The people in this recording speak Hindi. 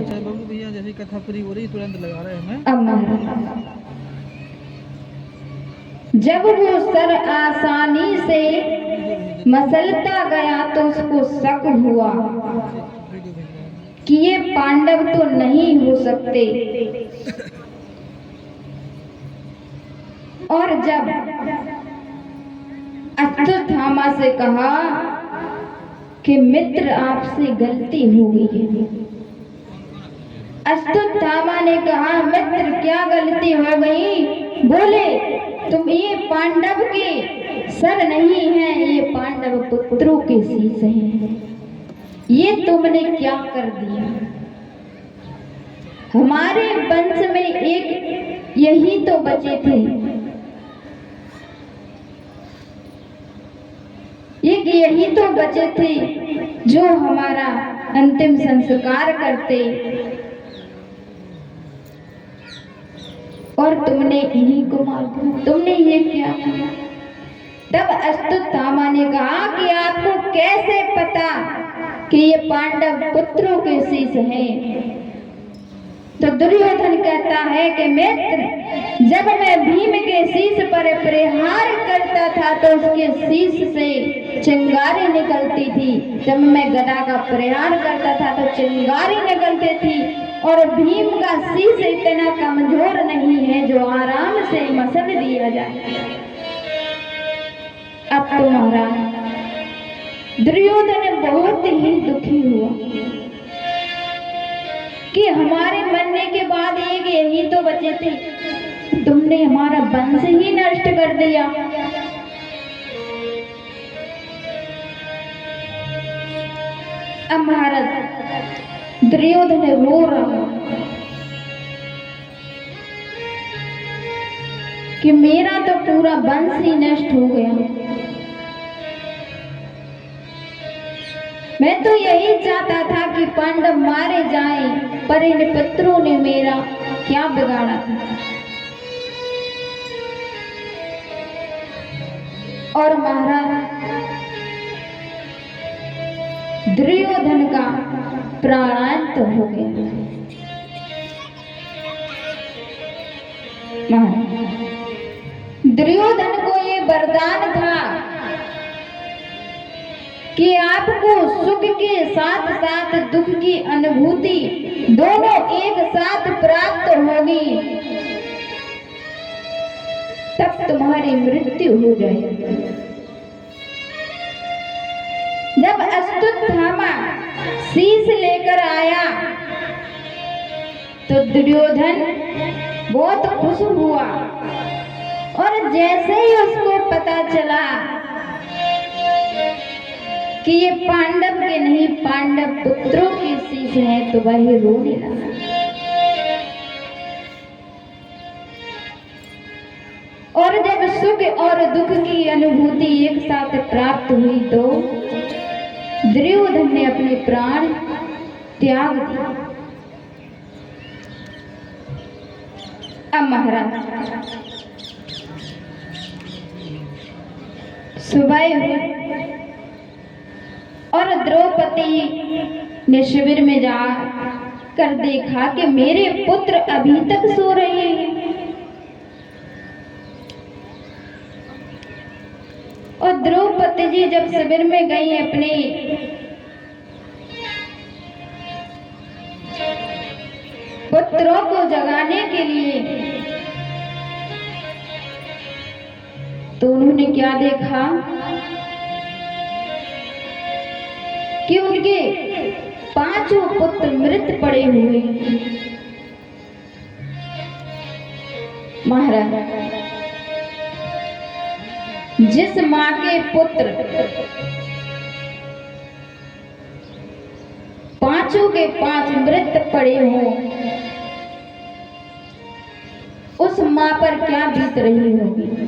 अच्छा बाबू भैया, जैसे कथा पूरी हो रही तुरंत लगा रहे हैं अब महाराज जब वो सर आसानी से मसलता गया तो उसको शक हुआ कि ये पांडव तो नहीं हो सकते। और जब अश्वत्थामा से कहा कि मित्र आपसे गलती हो गई है, अश्वत्थामा ने कहा मित्र क्या गलती हो गई? बोले तुम ये पांडव के सर नहीं है, ये पांडव पुत्रों के शीश हैं। ये तुमने क्या कर दिया? हमारे वंश में एक यही तो बचे थे, एक यही तो बचे थे जो हमारा अंतिम संस्कार करते, और तुमने इन्हीं को मार दिया। तुमने ये क्या किया? तब अश्वत्थामा ने कहा कि आपको कैसे पता कि ये पांडव पुत्रों के शीश हैं? तो दुर्योधन कहता है कि मित्र जब मैं भीम के शीश पर प्रहार करता था तो उसके शीश से चिंगारी निकलती थी, जब मैं गदा का प्रहार करता था तो चिंगारी निकलती थी, और भीम का शीश इतना कमजोर नहीं है जो आराम से मसल दिया जाए। अब तो महाराज दुर्योधन बहुत ही दुखी हुआ कि हमारे मरने के बाद एक यही तो बचे थे, तुमने हमारा वंश ही नष्ट कर दिया। अब महाराज दुर्योधन रो रहा कि मेरा तो पूरा वंश ही नष्ट हो गया। मैं तो यही चाहता था कि पांडव मारे जाएं, पर इन पुत्रों ने मेरा क्या बिगाड़ा था। और महाराज दुर्योधन का प्राणांत हो गया। दुर्योधन को ये वरदान था कि आपको सुख के साथ साथ दुख की अनुभूति दोनों एक साथ प्राप्त होगी, तब तुम्हारी मृत्यु हो जाएगी। जब अश्वत्थामा शीश लेकर आया तो दुर्योधन बहुत खुश हुआ, और जैसे ही उसको पता चला कि ये पांडव के नहीं पांडव पुत्रों के शीश हैं तो वह रोने लगा। और जब सुख और दुख की अनुभूति एक साथ प्राप्त हुई तो दुर्योधन ने अपने प्राण त्याग दिए। अब महाराज सुबह हुई और द्रौपदी ने शिविर में जा कर देखा कि मेरे पुत्र अभी तक सो रहे हैं, और द्रौपदी जी जब शिविर में गई अपने पुत्रों को जगाने के लिए, तो उन्होंने क्या देखा कि उनके पांचों पुत्र मृत पड़े हुए। महाराज जिस मां के पुत्र पांचों के पांच मृत पड़े हों, उस मां पर क्या बीत रही होगी।